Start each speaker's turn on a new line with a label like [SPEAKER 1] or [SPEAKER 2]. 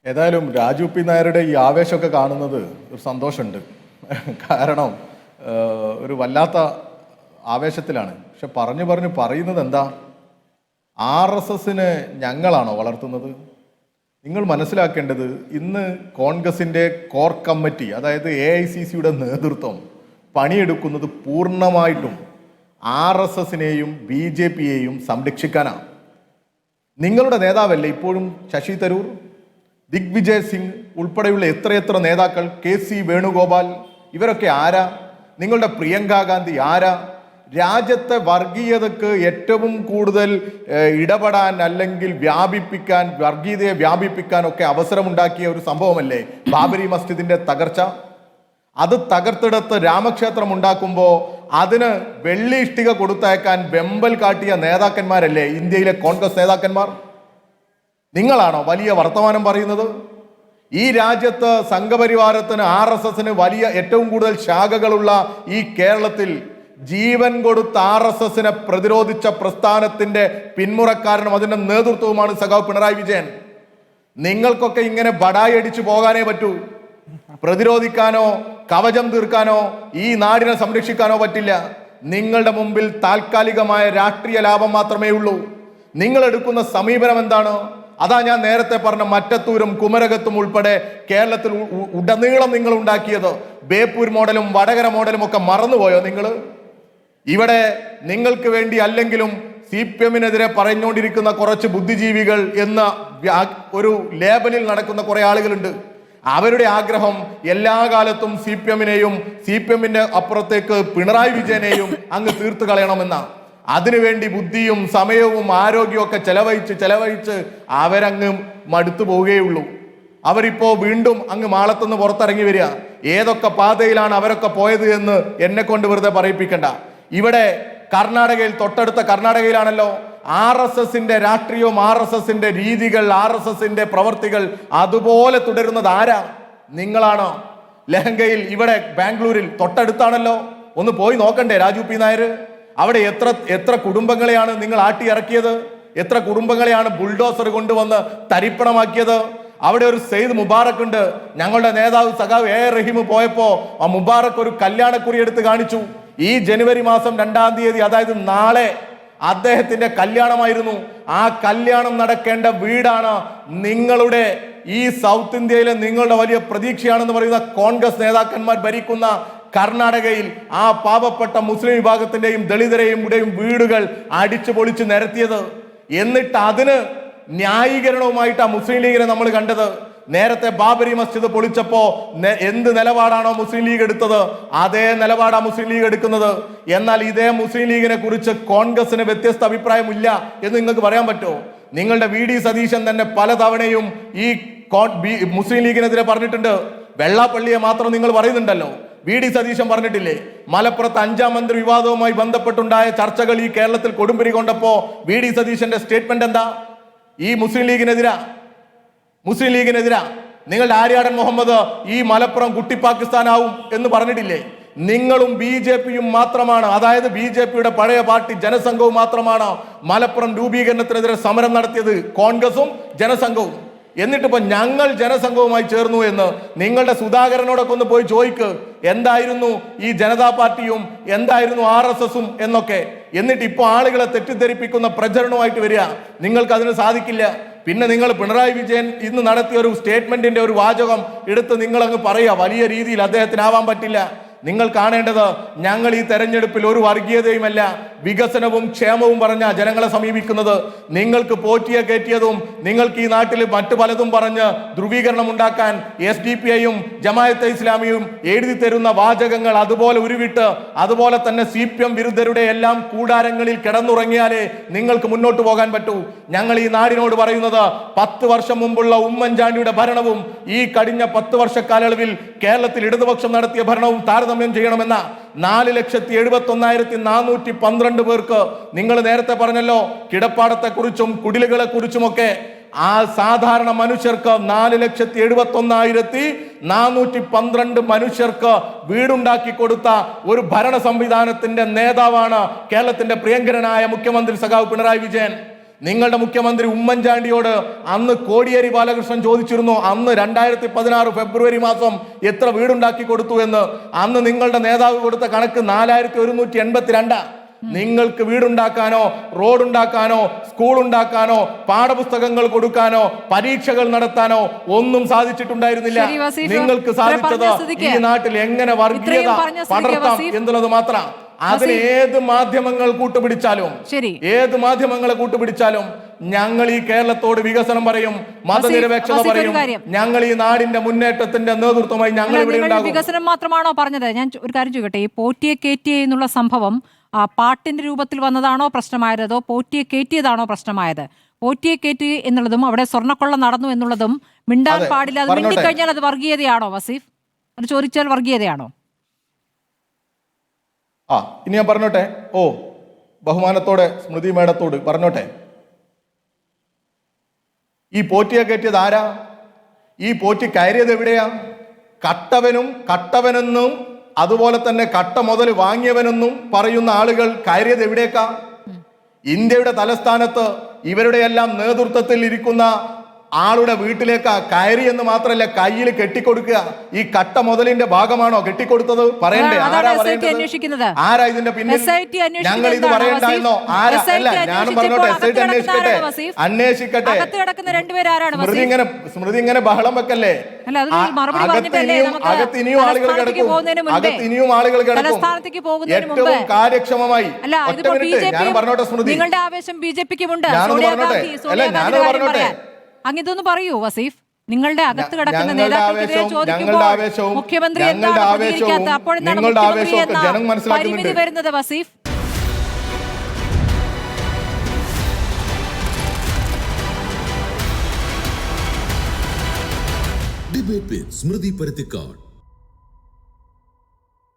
[SPEAKER 1] ഏതായാലും രാജു പി നായരുടെ ഈ ആവേശമൊക്കെ കാണുന്നത് ഒരു സന്തോഷമുണ്ട്. കാരണം ഒരു വല്ലാത്ത ആവേശത്തിലാണ്. പക്ഷെ പറയുന്നത് എന്താ, RSSനെ ഞങ്ങളാണോ വളർത്തുന്നത്? നിങ്ങൾ മനസ്സിലാക്കേണ്ടത്, ഇന്ന് കോൺഗ്രസിൻ്റെ കോർ കമ്മിറ്റി, അതായത് AICCയുടെ നേതൃത്വം പണിയെടുക്കുന്നത് പൂർണ്ണമായിട്ടും RSSനെയും BJPയെയും സംരക്ഷിക്കാനാണ്. നിങ്ങളുടെ നേതാവല്ലേ ഇപ്പോഴും ശശി തരൂർ, ദിഗ്വിജയ് സിംഗ് ഉൾപ്പെടെയുള്ള എത്രയെത്ര നേതാക്കൾ, KC വേണുഗോപാൽ, ഇവരൊക്കെ ആരാ? നിങ്ങളുടെ പ്രിയങ്ക ഗാന്ധി ആരാ? രാജ്യത്തെ വർഗീയതക്ക് ഏറ്റവും കൂടുതൽ ഇടപെടാൻ അല്ലെങ്കിൽ വ്യാപിപ്പിക്കാൻ, വർഗീയതയെ വ്യാപിപ്പിക്കാനൊക്കെ അവസരമുണ്ടാക്കിയ ഒരു സംഭവമല്ലേ ബാബരി മസ്ജിദിന്റെ തകർച്ച? അത് തകർത്തെടുത്ത് രാമക്ഷേത്രം ഉണ്ടാക്കുമ്പോൾ അതിന് വെള്ളി ഇഷ്ടിക കൊടുത്തയക്കാൻ വെമ്പൽ കാട്ടിയ നേതാക്കന്മാരല്ലേ ഇന്ത്യയിലെ കോൺഗ്രസ് നേതാക്കന്മാർ? നിങ്ങളാണോ വലിയ വർത്തമാനം പറയുന്നത്? ഈ രാജ്യത്ത് സംഘപരിവാരത്തിന്, RSSന് വലിയ ഏറ്റവും കൂടുതൽ ശാഖകളുള്ള ഈ കേരളത്തിൽ ജീവൻ കൊടുത്ത RSSനെ പ്രതിരോധിച്ച പ്രസ്ഥാനത്തിന്റെ പിന്മുറക്കാരനും അതിന്റെ നേതൃത്വവുമാണ് സഖാവ് പിണറായി വിജയൻ. നിങ്ങൾക്കൊക്കെ ഇങ്ങനെ ബടായി അടിച്ചു പോകാനേ പറ്റൂ. പ്രതിരോധിക്കാനോ കവചം തീർക്കാനോ ഈ നാടിനെ സംരക്ഷിക്കാനോ പറ്റില്ല. നിങ്ങളുടെ മുമ്പിൽ താൽക്കാലികമായ രാഷ്ട്രീയ ലാഭം മാത്രമേ ഉള്ളൂ. നിങ്ങൾ എടുക്കുന്ന സമീപനം എന്താണ്? അതാ ഞാൻ നേരത്തെ പറഞ്ഞ മറ്റത്തൂരും കുമരകത്തും ഉൾപ്പെടെ കേരളത്തിൽ ഉടനീളം നിങ്ങൾ ഉണ്ടാക്കിയത്. ബേപ്പൂർ മോഡലും വടകര മോഡലും ഒക്കെ മറന്നുപോയോ നിങ്ങൾ? ഇവിടെ നിങ്ങൾക്ക് വേണ്ടി അല്ലെങ്കിലും CPMനെതിരെ പറഞ്ഞുകൊണ്ടിരിക്കുന്ന കുറച്ച് ബുദ്ധിജീവികൾ എന്ന ഒരു ലേബലിൽ നടക്കുന്ന കുറെ ആളുകളുണ്ട്. അവരുടെ ആഗ്രഹം എല്ലാ കാലത്തും CPMനെയും CPMന്റെ അപ്പുറത്തേക്ക് പിണറായി വിജയനെയും അങ്ങ് തീർത്തു കളയണമെന്ന. അതിനുവേണ്ടി ബുദ്ധിയും സമയവും ആരോഗ്യവും ഒക്കെ ചെലവഴിച്ച് അവരങ്ങ് മടുത്തു പോവുകയുള്ളൂ. അവരിപ്പോ വീണ്ടും അങ്ങ് മാളത്തുനിന്ന് പുറത്തിറങ്ങി വരിക. ഏതൊക്കെ പാതയിലാണ് അവരൊക്കെ പോയത് എന്ന് എന്നെ കൊണ്ട് വെറുതെ പറയിപ്പിക്കണ്ട. ഇവിടെ കർണാടകയിൽ, തൊട്ടടുത്ത കർണാടകയിലാണല്ലോ RSSന്റെ രാഷ്ട്രീയവും RSSന്റെ രീതികൾ, RSSന്റെ പ്രവർത്തികൾ അതുപോലെ തുടരുന്നത് ആരാ? നിങ്ങളാണോ? ലഹങ്കയിൽ, ഇവിടെ ബാംഗ്ലൂരിൽ തൊട്ടടുത്താണല്ലോ. ഒന്ന് പോയി നോക്കണ്ടേ രാജു പി നായർ? അവിടെ എത്ര കുടുംബങ്ങളെയാണ് നിങ്ങൾ ആട്ടിയിറക്കിയത്? എത്ര കുടുംബങ്ങളെയാണ് ബുൾഡോസർ കൊണ്ടുവന്ന് തരിപ്പണമാക്കിയത്? അവിടെ ഒരു സെയ്ദ് മുബാറക് ഉണ്ട്. ഞങ്ങളുടെ നേതാവ് സഖാവ് A റഹീം പോയപ്പോ ആ മുബാറക് ഒരു കല്യാണക്കുറി എടുത്ത് കാണിച്ചു. ഈ ജനുവരി മാസം 2-ാം തീയതി, അതായത് നാളെ അദ്ദേഹത്തിന്റെ കല്യാണമായിരുന്നു. ആ കല്യാണം നടക്കേണ്ട വീടാണ് നിങ്ങളുടെ ഈ സൗത്ത് ഇന്ത്യയിലെ നിങ്ങളുടെ വലിയ പ്രതീക്ഷയാണെന്ന് പറയുന്ന കോൺഗ്രസ് നേതാക്കന്മാർ ഭരിക്കുന്ന കർണാടകയിൽ ആ പാവപ്പെട്ട മുസ്ലിം വിഭാഗത്തിന്റെയും ദളിതരെയും വീടുകൾ അടിച്ചു പൊളിച്ച് നിരത്തിയത്. എന്നിട്ട് അതിന് ന്യായീകരണവുമായിട്ട് ആ മുസ്ലിം ലീഗിനെ നമ്മൾ കണ്ടത്. നേരത്തെ ബാബരി മസ്ജിദ് പൊളിച്ചപ്പോ എന്ത് നിലപാടാണോ മുസ്ലിം ലീഗ് എടുത്തത്, അതേ നിലപാടാണ് മുസ്ലിം ലീഗ് എടുക്കുന്നത്. എന്നാൽ ഇതേ മുസ്ലിം ലീഗിനെ കുറിച്ച് കോൺഗ്രസിന് വ്യത്യസ്ത അഭിപ്രായമില്ല എന്ന് നിങ്ങൾക്ക് പറയാൻ പറ്റുമോ? നിങ്ങളുടെ VD സതീശൻ തന്നെ പലതവണയും ഈ മുസ്ലിം ലീഗിനെതിരെ പറഞ്ഞിട്ടുണ്ട്. വെള്ളാപ്പള്ളിയെ മാത്രം നിങ്ങൾ പറയുന്നുണ്ടല്ലോ, VD സതീശൻ പറഞ്ഞിട്ടില്ലേ? മലപ്പുറത്ത് 5-ാം മന്ത്രി വിവാദവുമായി ബന്ധപ്പെട്ടുണ്ടായ ചർച്ചകൾ ഈ കേരളത്തിൽ കൊടുമ്പിരി കൊണ്ടപ്പോ VD സതീശന്റെ സ്റ്റേറ്റ്മെന്റ് എന്താ? ഈ മുസ്ലിം ലീഗിനെതിരാ. നിങ്ങളുടെ ആര്യാടൻ മുഹമ്മദ് ഈ മലപ്പുറം കുട്ടി പാകിസ്ഥാനാവും എന്ന് പറഞ്ഞിട്ടില്ലേ? നിങ്ങളും BJPയും മാത്രമാണ്, അതായത് BJPയുടെ പഴയ പാർട്ടി ജനസംഘവും മാത്രമാണ് മലപ്പുറം രൂപീകരണത്തിനെതിരെ സമരം നടത്തിയത്, കോൺഗ്രസും ജനസംഘവും. എന്നിട്ടിപ്പോ ഞങ്ങൾ ജനസംഘവുമായി ചേർന്നു എന്ന് നിങ്ങളുടെ സുധാകരനോടൊക്കെ ഒന്ന് പോയി ചോദിക്ക്, എന്തായിരുന്നു ഈ ജനതാ പാർട്ടിയും എന്തായിരുന്നു RSSും എന്നൊക്കെ. എന്നിട്ട് ഇപ്പൊ ആളുകളെ തെറ്റിദ്ധരിപ്പിക്കുന്ന പ്രചരണവുമായിട്ട് വരിക. നിങ്ങൾക്ക് അതിന് സാധിക്കില്ല. പിന്നെ നിങ്ങൾ പിണറായി വിജയൻ ഇന്ന് നടത്തിയ ഒരു സ്റ്റേറ്റ്മെന്റിന്റെ ഒരു വാചകം എടുത്ത് നിങ്ങൾ അങ്ങ് പറയുക, വലിയ രീതിയിൽ അദ്ദേഹത്തിനാവാൻ പറ്റില്ല. നിങ്ങൾ കാണേണ്ടത്, ഞങ്ങൾ ഈ തെരഞ്ഞെടുപ്പിൽ ഒരു വർഗീയതയുമല്ല, വികസനവും ക്ഷേമവും പറഞ്ഞ ജനങ്ങളെ സമീപിക്കുന്നത്. നിങ്ങൾക്ക് പോറ്റിയെ കയറ്റിയതും നിങ്ങൾക്ക് ഈ നാട്ടിൽ മറ്റു പലതും പറഞ്ഞ് ധ്രുവീകരണം ഉണ്ടാക്കാൻ SDPIയും ജമാഅത്തെ ഇസ്ലാമിയും എഴുതി തരുന്ന വാചകങ്ങൾ അതുപോലെ ഉരുവിട്ട്, അതുപോലെ തന്നെ CPM വിരുദ്ധരുടെ എല്ലാം കൂടാരങ്ങളിൽ കിടന്നുറങ്ങിയാലേ നിങ്ങൾക്ക് മുന്നോട്ട് പോകാൻ പറ്റൂ. ഞങ്ങൾ ഈ നാടിനോട് പറയുന്നത്, 10 വർഷം മുമ്പുള്ള ഉമ്മൻചാണ്ടിയുടെ ഭരണവും ഈ കഴിഞ്ഞ 10 വർഷ കാലയളവിൽ കേരളത്തിൽ ഇടതുപക്ഷം നടത്തിയ ഭരണവും താരതമ്യം ചെയ്യണമെന്ന. 4,71,412 പേർക്ക് നിങ്ങൾ നേരത്തെ പറഞ്ഞല്ലോ കിടപ്പാടത്തെക്കുറിച്ചും കുടിലുകളെ കുറിച്ചുമൊക്കെ. ആ സാധാരണ മനുഷ്യർക്ക് 4,71,412 മനുഷ്യർക്ക് വീടുണ്ടാക്കി കൊടുത്ത ഒരു ഭരണ സംവിധാനത്തിന്റെ നേതാവാണ് കേരളത്തിന്റെ പ്രിയങ്കരനായ മുഖ്യമന്ത്രി സഖാവ് പിണറായി വിജയൻ. നിങ്ങളുടെ മുഖ്യമന്ത്രി ഉമ്മൻചാണ്ടിയോട് അന്ന് കോടിയേരി ബാലകൃഷ്ണൻ ചോദിച്ചിരുന്നു, അന്ന് 2016 ഫെബ്രുവരി മാസം എത്ര വീടുണ്ടാക്കി കൊടുത്തു എന്ന്. അന്ന് നിങ്ങളുടെ നേതാവ് കൊടുത്ത കണക്ക് 4182. നിങ്ങൾക്ക് വീടുണ്ടാക്കാനോ റോഡുണ്ടാക്കാനോ സ്കൂൾ ഉണ്ടാക്കാനോ പാഠപുസ്തകങ്ങൾ കൊടുക്കാനോ പരീക്ഷകൾ നടത്താനോ ഒന്നും സാധിച്ചിട്ടുണ്ടായിരുന്നില്ല. നിങ്ങൾക്ക് സാധിച്ചത് ഈ നാട്ടിൽ എങ്ങനെ വർഗീയത പടർത്താം എന്നുള്ളത് മാത്രം. അതിന് ഏത് മാധ്യമങ്ങൾ കൂട്ടുപിടിച്ചാലും ഞങ്ങൾ ഈ കേരളത്തോട് വികസനം പറയും, മതനിരപേക്ഷത പറയും, ഞങ്ങൾ ഈ നാടിന്റെ മുന്നേറ്റത്തിന്റെ നേതൃത്വമായി ഞങ്ങൾ ഇവിടെ ഉണ്ടാകും.
[SPEAKER 2] വികസനം മാത്രമാണോ പറഞ്ഞത്? ഞാൻ ഒരു കാര്യം ചോദിക്കട്ടെ, ഈ പോറ്റിയെ കയറ്റിയെ എന്നുള്ള സംഭവം പാട്ടിന്റെ രൂപത്തിൽ വന്നതാണോ പ്രശ്നമായത്, അതോ പോറ്റിയെ കയറ്റിയതാണോ പ്രശ്നമായത്? പോറ്റിയെ കയറ്റി എന്നുള്ളതും അവിടെ സ്വർണ്ണക്കൊള്ള നടന്നു എന്നുള്ളതും മിണ്ടാൻ പാടില്ല, അത് മിണ്ടിക്കഴിഞ്ഞാൽ അത് വർഗീയതയാണോ വസീഫ്? അത് ചോദിച്ചാൽ വർഗീയതയാണോ?
[SPEAKER 1] ഇനി ഞാൻ പറഞ്ഞോട്ടെ. ബഹുമാനത്തോടെ സ്മൃതി മേഡത്തോട് പറഞ്ഞോട്ടെ, ഈ പോറ്റിയെ കയറ്റിയത് ആരാ? ഈ പോറ്റി കയറിയത് എവിടെയാ? കട്ടവനെന്നും അതുപോലെ തന്നെ കട്ട മുതൽ വാങ്ങിയവനെന്നും പറയുന്ന ആളുകൾ കയറിയത് എവിടേക്കാ? ഇന്ത്യയുടെ തലസ്ഥാനത്ത് ഇവരുടെ എല്ലാം നേതൃത്വത്തിൽ ഇരിക്കുന്ന ആളുടെ വീട്ടിലേക്ക് കയറി എന്ന് മാത്രമല്ല, കയ്യിൽ കെട്ടിക്കൊടുക്കുക. ഈ കട്ട മുതലിന്റെ ഭാഗമാണോ കെട്ടിക്കൊടുത്തത്? പറയണ്ടേ? ആരാ ഇതിന്റെ പിന്നിൽ? ഞങ്ങൾ ഇത് പറയണ്ടായിരുന്നോ? ഞാനും പറഞ്ഞോട്ടെ, SIT അന്വേഷിക്കട്ടെ. സ്മൃതി ഇങ്ങനെ ബഹളം വെക്കല്ലേ. അകത്ത് ഇനിയും ആളുകൾ കിടക്കും. ഏറ്റവും കാര്യക്ഷമമായി. ഞാൻ പറഞ്ഞോട്ടെ സ്മൃതി,
[SPEAKER 2] നിങ്ങളുടെ ആവേശം ബിജെപിക്കുമുണ്ട്.
[SPEAKER 1] ഞാനത് പറഞ്ഞോട്ടെ.
[SPEAKER 2] അങ്ങിതൊന്ന് പറയൂ വസീഫ്. നിങ്ങളുടെ അകത്ത് കിടക്കുന്ന നേതാക്കൾക്കെതിരെ ചോദിക്കുമ്പോൾ മുഖ്യമന്ത്രി എന്താണ് പ്രതികരിക്കാത്തത്? അപ്പോഴെന്താണ് മുഖ്യമന്ത്രി എന്ന പരിമിതി വരുന്നത് വസീഫ്?
[SPEAKER 3] Debate with Smriti Paruthikad.